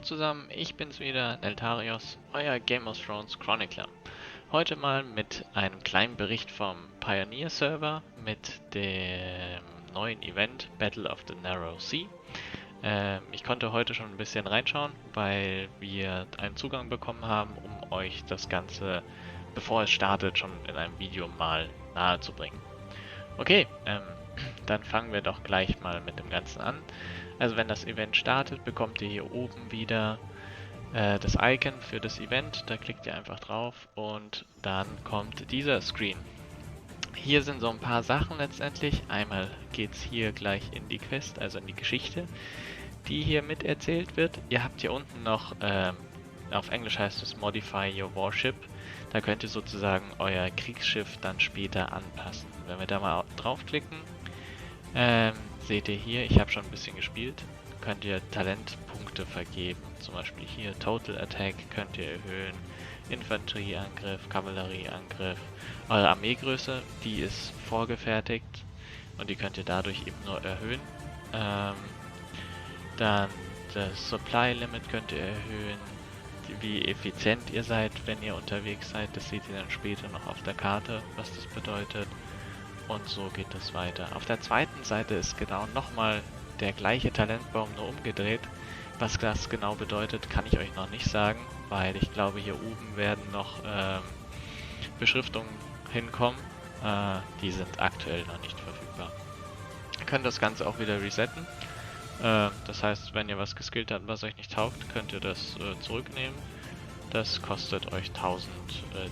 zusammen, ich bin's wieder, Neltarios, euer Game of Thrones Chronicler. Heute mal mit einem kleinen Bericht vom Pioneer Server mit dem neuen Event Battle of the Narrow Sea. Ich konnte heute schon ein bisschen reinschauen, weil wir einen Zugang bekommen haben, um euch das Ganze, bevor es startet, schon in einem Video mal nahe zu bringen. Okay, dann fangen wir doch gleich mal mit dem Ganzen an. Also wenn das Event startet, bekommt ihr hier oben wieder das Icon für das Event. Da klickt ihr einfach drauf und dann kommt dieser Screen. Hier sind so ein paar Sachen letztendlich. Einmal geht es hier gleich in die Quest, also in die Geschichte, die hier miterzählt wird. Ihr habt hier unten noch, auf Englisch heißt es Modify Your Warship. Da könnt ihr sozusagen euer Kriegsschiff dann später anpassen. Wenn wir da mal draufklicken, seht ihr hier, ich habe schon ein bisschen gespielt, könnt ihr Talentpunkte vergeben. Zum Beispiel hier Total Attack könnt ihr erhöhen, Infanterieangriff, Kavallerieangriff. Eure Armeegröße, die ist vorgefertigt und die könnt ihr dadurch eben nur erhöhen. Dann das Supply Limit könnt ihr erhöhen, wie effizient ihr seid, wenn ihr unterwegs seid. Das seht ihr dann später noch auf der Karte, was das bedeutet. Und so geht es weiter. Auf der zweiten Seite ist genau nochmal der gleiche Talentbaum, nur umgedreht. Was das genau bedeutet, kann ich euch noch nicht sagen, weil ich glaube, hier oben werden noch Beschriftungen hinkommen. Die sind aktuell noch nicht verfügbar. Ihr könnt das Ganze auch wieder resetten. Das heißt, wenn ihr was geskillt habt, was euch nicht taugt, könnt ihr das zurücknehmen. Das kostet euch 1000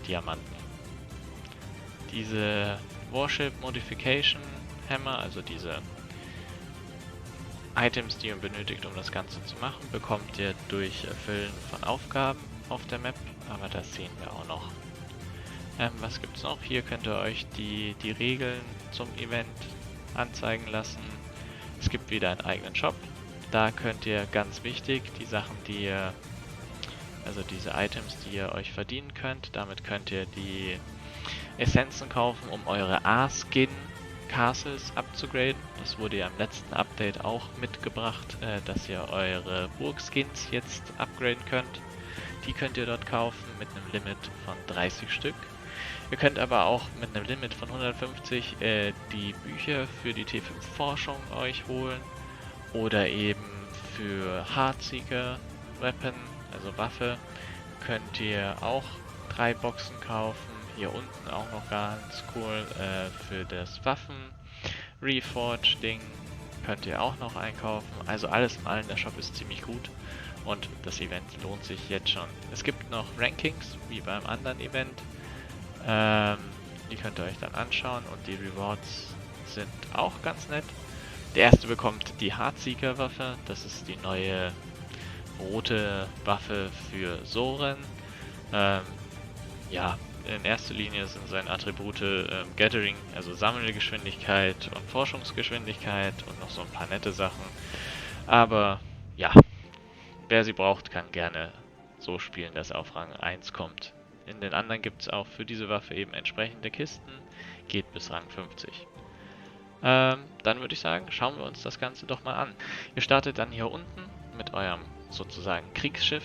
Diamanten. Diese Warship Modification Hammer, also diese Items, die ihr benötigt, um das Ganze zu machen, bekommt ihr durch Erfüllen von Aufgaben auf der Map, aber das sehen wir auch noch. Was gibt es noch? Hier könnt ihr euch die Regeln zum Event anzeigen lassen. Es gibt wieder einen eigenen Shop. Da könnt ihr, ganz wichtig, die Sachen, die ihr, also diese Items, die ihr euch verdienen könnt, damit könnt ihr die Essenzen kaufen, um eure A-Skin Castles abzugraden. Das wurde ja im letzten Update auch mitgebracht, dass ihr eure Burgskins jetzt upgraden könnt. Die könnt ihr dort kaufen mit einem Limit von 30 Stück. Ihr könnt aber auch mit einem Limit von 150 die Bücher für die T5 Forschung euch holen oder eben für Heartseeker Weapon, also Waffe, könnt ihr auch 3 Boxen kaufen. Hier unten auch noch ganz cool für das Waffen Reforge Ding könnt ihr auch noch einkaufen. Also alles in allem, der Shop ist ziemlich gut und das Event lohnt sich jetzt schon. Es gibt noch Rankings wie beim anderen Event. Die könnt ihr euch dann anschauen und die Rewards sind auch ganz nett. Der erste bekommt die Heartseeker Waffe. Das ist die neue rote Waffe für Soren. Ja. In erster Linie sind seine Attribute Gathering, also Sammelgeschwindigkeit und Forschungsgeschwindigkeit und noch so ein paar nette Sachen. Aber ja, wer sie braucht, kann gerne so spielen, dass er auf Rang 1 kommt. In den anderen gibt es auch für diese Waffe eben entsprechende Kisten, geht bis Rang 50. Dann würde ich sagen, schauen wir uns das Ganze doch mal an. Ihr startet dann hier unten mit eurem sozusagen Kriegsschiff.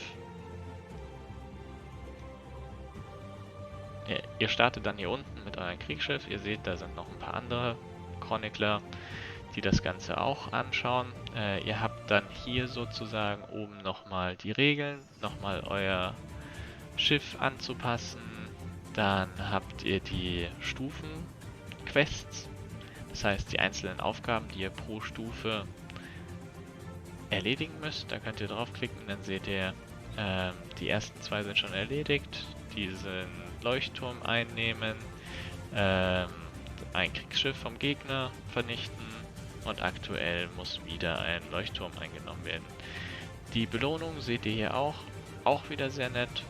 Ihr startet dann hier unten mit eurem Kriegsschiff. Ihr seht, da sind noch ein paar andere Chronicler, die das Ganze auch anschauen. Ihr habt dann hier sozusagen oben nochmal die Regeln, nochmal euer Schiff anzupassen. Dann habt ihr die Stufen-Quests, das heißt die einzelnen Aufgaben, die ihr pro Stufe erledigen müsst. Da könnt ihr draufklicken, dann seht ihr, die ersten 2 sind schon erledigt. Diesen Leuchtturm einnehmen, ein Kriegsschiff vom Gegner vernichten und aktuell muss wieder ein Leuchtturm eingenommen werden. Die Belohnung seht ihr hier auch wieder sehr nett.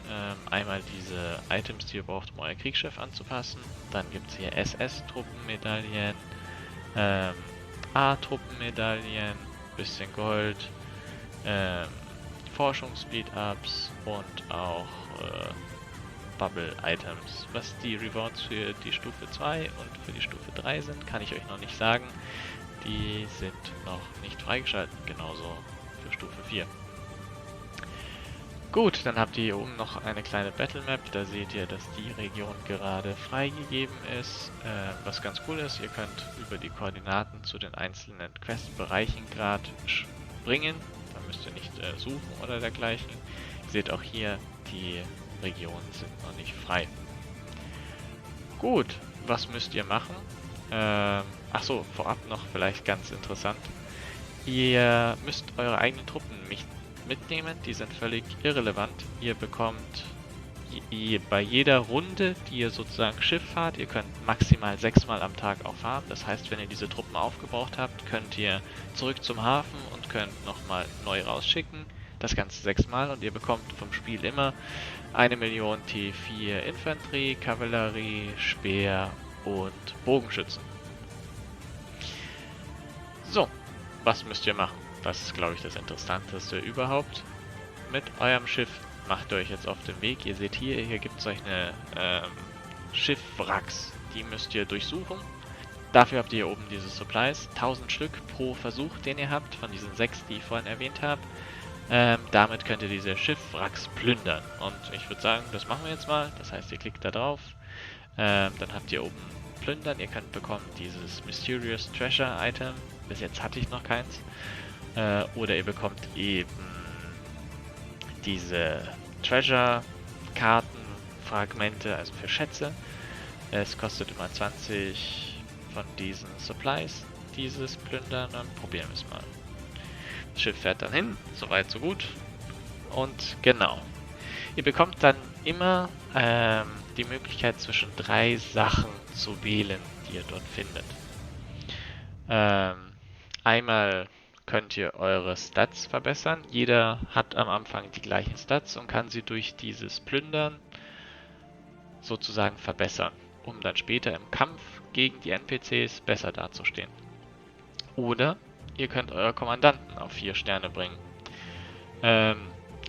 Einmal diese Items, die ihr braucht, um euer Kriegsschiff anzupassen. Dann gibt es hier SS-Truppenmedaillen, A-Truppenmedaillen, bisschen Gold, Forschungs-Speed-Ups und auch Bubble-Items. Was die Rewards für die Stufe 2 und für die Stufe 3 sind, kann ich euch noch nicht sagen. Die sind noch nicht freigeschaltet, genauso für Stufe 4. Gut, dann habt ihr hier oben noch eine kleine Battle Map. Da seht ihr, dass die Region gerade freigegeben ist. Was ganz cool ist, ihr könnt über die Koordinaten zu den einzelnen Questbereichen gerade springen. Da müsst ihr nicht suchen oder dergleichen. Ihr seht auch hier, die Regionen sind noch nicht frei. Gut, was müsst ihr machen? Achso, vorab noch vielleicht ganz interessant. Ihr müsst eure eigenen Truppen mitnehmen, die sind völlig irrelevant. Ihr bekommt bei jeder Runde, die ihr sozusagen Schiff fahrt, ihr könnt maximal 6 Mal am Tag auch fahren. Das heißt, wenn ihr diese Truppen aufgebraucht habt, könnt ihr zurück zum Hafen und könnt nochmal neu rausschicken. Das Ganze 6 Mal und ihr bekommt vom Spiel immer 1.000.000 T4 Infanterie, Kavallerie, Speer und Bogenschützen. So, was müsst ihr machen? Das ist, glaube ich, das Interessanteste überhaupt. Mit eurem Schiff macht ihr euch jetzt auf den Weg. Ihr seht hier gibt es solche Schiffwracks. Die müsst ihr durchsuchen. Dafür habt ihr hier oben diese Supplies. 1000 Stück pro Versuch, den ihr habt, von diesen 6, die ich vorhin erwähnt habe. Damit könnt ihr diese Schiffwracks plündern. Und ich würde sagen, das machen wir jetzt mal. Das heißt, ihr klickt da drauf. Dann habt ihr oben plündern. Ihr könnt bekommen dieses Mysterious Treasure Item. Bis jetzt hatte ich noch keins. Oder ihr bekommt eben diese Treasure-Karten-Fragmente, also für Schätze. Es kostet immer 20 von diesen Supplies, dieses Plündern. Dann probieren wir es mal. Das Schiff fährt dann hin, soweit so gut. Und genau. Ihr bekommt dann immer die Möglichkeit zwischen 3 Sachen zu wählen, die ihr dort findet. Einmal könnt ihr eure Stats verbessern. Jeder hat am Anfang die gleichen Stats und kann sie durch dieses Plündern sozusagen verbessern, um dann später im Kampf gegen die NPCs besser dazustehen. Oder ihr könnt eure Kommandanten auf 4 Sterne bringen.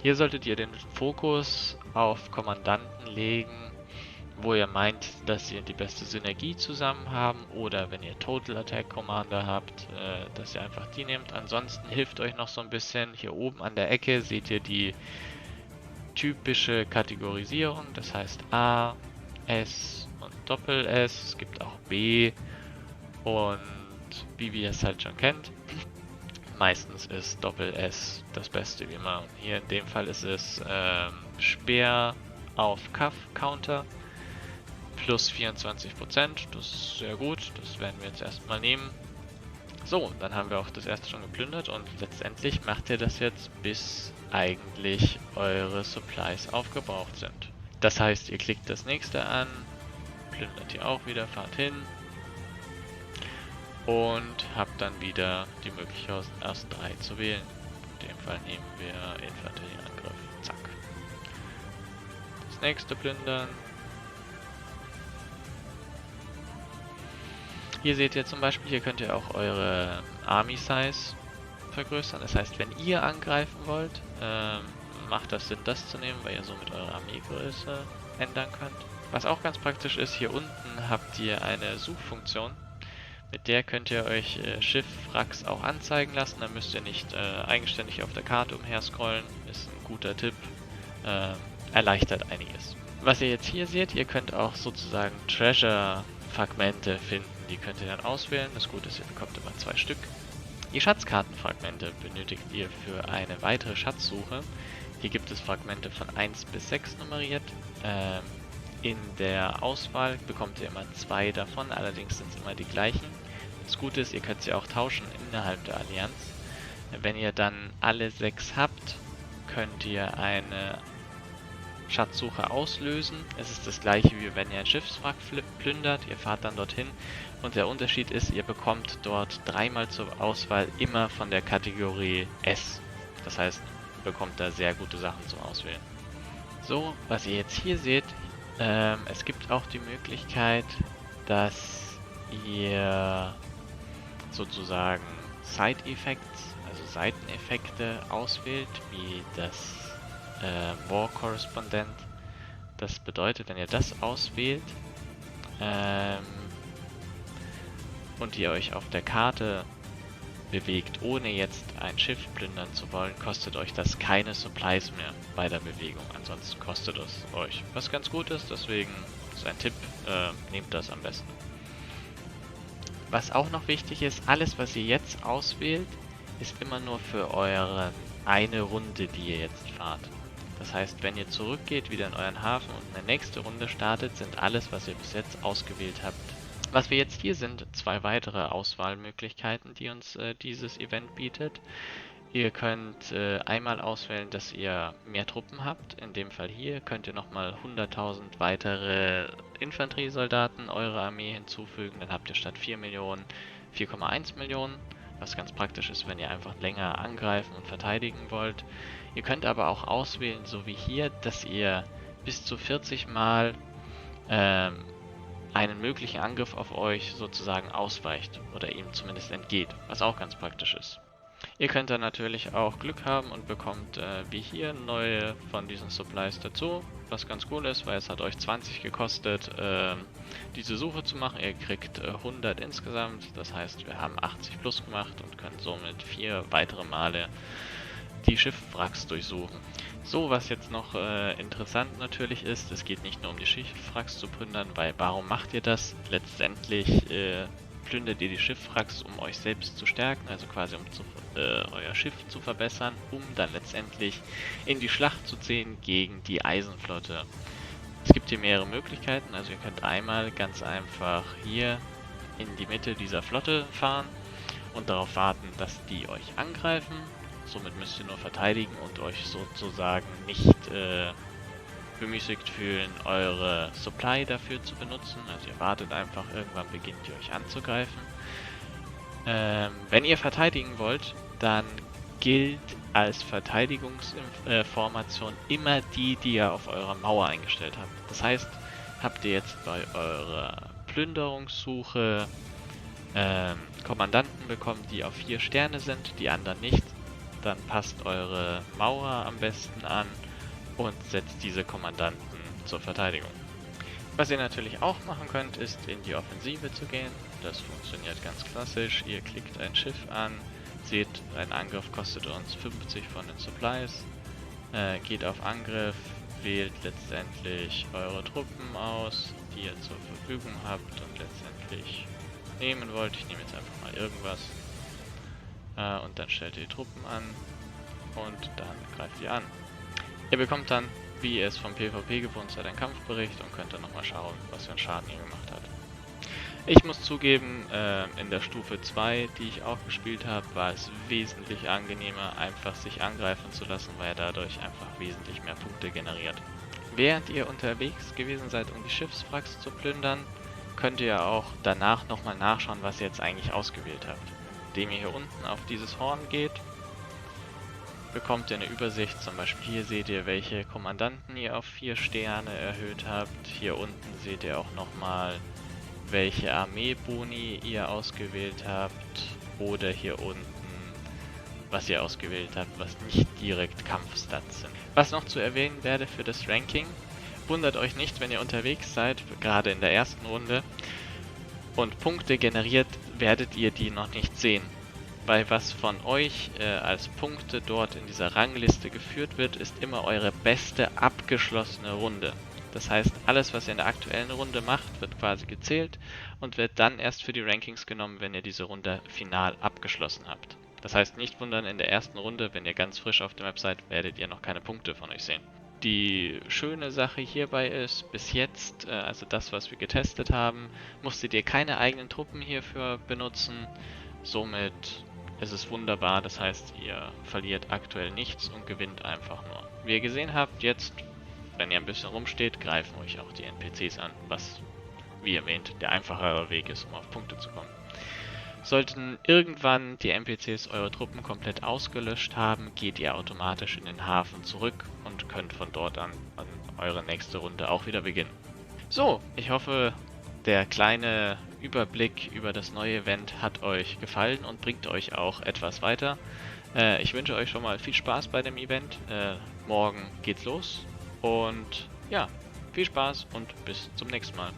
Hier solltet ihr den Fokus auf Kommandanten legen, wo ihr meint, dass ihr die beste Synergie zusammen haben, oder wenn ihr Total Attack Commander habt, dass ihr einfach die nehmt. Ansonsten hilft euch noch so ein bisschen, hier oben an der Ecke seht ihr die typische Kategorisierung, das heißt A, S und Doppel S, es gibt auch B und wie ihr es halt schon kennt. Meistens ist Doppel S das Beste wie immer. Hier in dem Fall ist es Speer auf Kaff Counter. Plus 24%, das ist sehr gut, das werden wir jetzt erstmal nehmen. So, dann haben wir auch das erste schon geplündert und letztendlich macht ihr das jetzt, bis eigentlich eure Supplies aufgebraucht sind. Das heißt, ihr klickt das nächste an, plündert hier auch wieder, fahrt hin und habt dann wieder die Möglichkeit aus 3 zu wählen. In dem Fall nehmen wir Infanterieangriff, zack. Das nächste plündern. Hier seht ihr zum Beispiel, hier könnt ihr auch eure Army Size vergrößern. Das heißt, wenn ihr angreifen wollt, macht das Sinn, das zu nehmen, weil ihr somit eure Armeegröße ändern könnt. Was auch ganz praktisch ist, hier unten habt ihr eine Suchfunktion. Mit der könnt ihr euch Schiffwracks auch anzeigen lassen. Da müsst ihr nicht eigenständig auf der Karte umherscrollen. Ist ein guter Tipp. Erleichtert einiges. Was ihr jetzt hier seht, ihr könnt auch sozusagen Treasure-Fragmente finden. Die könnt ihr dann auswählen. Das Gute ist, ihr bekommt immer 2 Stück. Die Schatzkartenfragmente benötigt ihr für eine weitere Schatzsuche. Hier gibt es Fragmente von 1 bis 6 nummeriert. In der Auswahl bekommt ihr immer 2 davon, allerdings sind es immer die gleichen. Das Gute ist, ihr könnt sie auch tauschen innerhalb der Allianz. Wenn ihr dann alle 6 habt, könnt ihr eine Schatzsuche auslösen. Es ist das gleiche, wie wenn ihr ein Schiffswrack plündert. Ihr fahrt dann dorthin und der Unterschied ist, ihr bekommt dort 3-mal zur Auswahl immer von der Kategorie S. Das heißt, ihr bekommt da sehr gute Sachen zum Auswählen. So, was ihr jetzt hier seht, es gibt auch die Möglichkeit, dass ihr sozusagen Side-Effects, also Seiteneffekte auswählt, wie das War Correspondent. Das bedeutet, wenn ihr das auswählt und ihr euch auf der Karte bewegt, ohne jetzt ein Schiff plündern zu wollen, kostet euch das keine Supplies mehr bei der Bewegung. Ansonsten kostet es euch, was ganz gut ist, deswegen ist ein Tipp, nehmt das am besten. Was auch noch wichtig ist, alles was ihr jetzt auswählt, ist immer nur für eure eine Runde, die ihr jetzt fahrt. Das heißt, wenn ihr zurückgeht, wieder in euren Hafen und eine nächste Runde startet, sind alles, was ihr bis jetzt ausgewählt habt. Was wir jetzt hier sind, 2 weitere Auswahlmöglichkeiten, die uns dieses Event bietet. Ihr könnt einmal auswählen, dass ihr mehr Truppen habt. In dem Fall hier könnt ihr nochmal 100.000 weitere Infanteriesoldaten eurer Armee hinzufügen. Dann habt ihr statt 4 Millionen 4,1 Millionen, was ganz praktisch ist, wenn ihr einfach länger angreifen und verteidigen wollt. Ihr könnt aber auch auswählen, so wie hier, dass ihr bis zu 40 Mal einen möglichen Angriff auf euch sozusagen ausweicht oder ihm zumindest entgeht, was auch ganz praktisch ist. Ihr könnt dann natürlich auch Glück haben und bekommt wie hier neue von diesen Supplies dazu, was ganz cool ist, weil es hat euch 20 gekostet, diese Suche zu machen. Ihr kriegt 100 insgesamt, das heißt wir haben 80 plus gemacht und können somit 4 weitere Male die Schiffwracks durchsuchen. So, was jetzt noch interessant natürlich ist, es geht nicht nur um die Schiffwracks zu plündern, weil warum macht ihr das? Letztendlich plündert ihr die Schiffwracks, um euch selbst zu stärken, also quasi um euer Schiff zu verbessern, um dann letztendlich in die Schlacht zu ziehen gegen die Eisenflotte. Es gibt hier mehrere Möglichkeiten, also ihr könnt einmal ganz einfach hier in die Mitte dieser Flotte fahren und darauf warten, dass die euch angreifen. Somit müsst ihr nur verteidigen und euch sozusagen nicht bemüßigt fühlen, eure Supply dafür zu benutzen. Also ihr wartet einfach, irgendwann beginnt ihr euch anzugreifen. Wenn ihr verteidigen wollt, dann gilt als Verteidigungsformation immer die, die ihr auf eurer Mauer eingestellt habt. Das heißt, habt ihr jetzt bei eurer Plünderungssuche Kommandanten bekommen, die auf 4 Sterne sind, die anderen nicht, dann passt eure Mauer am besten an und setzt diese Kommandanten zur Verteidigung. Was ihr natürlich auch machen könnt, ist in die Offensive zu gehen. Das funktioniert ganz klassisch. Ihr klickt ein Schiff an, seht, ein Angriff kostet uns 50 von den Supplies, geht auf Angriff, wählt letztendlich eure Truppen aus, die ihr zur Verfügung habt und letztendlich nehmen wollt. Ich nehme jetzt einfach mal irgendwas. Und dann stellt ihr die Truppen an und dann greift ihr an. Ihr bekommt dann, wie ihr es vom PvP gewohnt seid, einen Kampfbericht und könnt dann nochmal schauen, was für einen Schaden ihr gemacht habt. Ich muss zugeben, in der Stufe 2, die ich auch gespielt habe, war es wesentlich angenehmer, einfach sich angreifen zu lassen, weil er dadurch einfach wesentlich mehr Punkte generiert. Während ihr unterwegs gewesen seid, um die Schiffswracks zu plündern, könnt ihr auch danach nochmal nachschauen, was ihr jetzt eigentlich ausgewählt habt. Indem ihr hier unten auf dieses Horn geht, bekommt ihr eine Übersicht. Zum Beispiel hier seht ihr, welche Kommandanten ihr auf 4 Sterne erhöht habt. Hier unten seht ihr auch nochmal, welche Armeeboni ihr ausgewählt habt. Oder hier unten, was ihr ausgewählt habt, was nicht direkt Kampfstats sind. Was noch zu erwähnen werde für das Ranking: Wundert euch nicht, wenn ihr unterwegs seid, gerade in der ersten Runde, und Punkte generiert, werdet ihr die noch nicht sehen. Weil was von euch als Punkte dort in dieser Rangliste geführt wird, ist immer eure beste abgeschlossene Runde. Das heißt, alles was ihr in der aktuellen Runde macht, wird quasi gezählt und wird dann erst für die Rankings genommen, wenn ihr diese Runde final abgeschlossen habt. Das heißt, nicht wundern, in der ersten Runde, wenn ihr ganz frisch auf der Map seid, werdet ihr noch keine Punkte von euch sehen. Die schöne Sache hierbei ist, bis jetzt, also das was wir getestet haben, musstet ihr keine eigenen Truppen hierfür benutzen. Somit ist es wunderbar, das heißt, ihr verliert aktuell nichts und gewinnt einfach nur. Wie ihr gesehen habt, jetzt, wenn ihr ein bisschen rumsteht, greifen euch auch die NPCs an, was, wie erwähnt, der einfachere Weg ist, um auf Punkte zu kommen. Sollten irgendwann die NPCs eure Truppen komplett ausgelöscht haben, geht ihr automatisch in den Hafen zurück und könnt von dort an eure nächste Runde auch wieder beginnen. So, ich hoffe, der kleine Überblick über das neue Event hat euch gefallen und bringt euch auch etwas weiter. Ich wünsche euch schon mal viel Spaß bei dem Event. Morgen geht's los und ja, viel Spaß und bis zum nächsten Mal.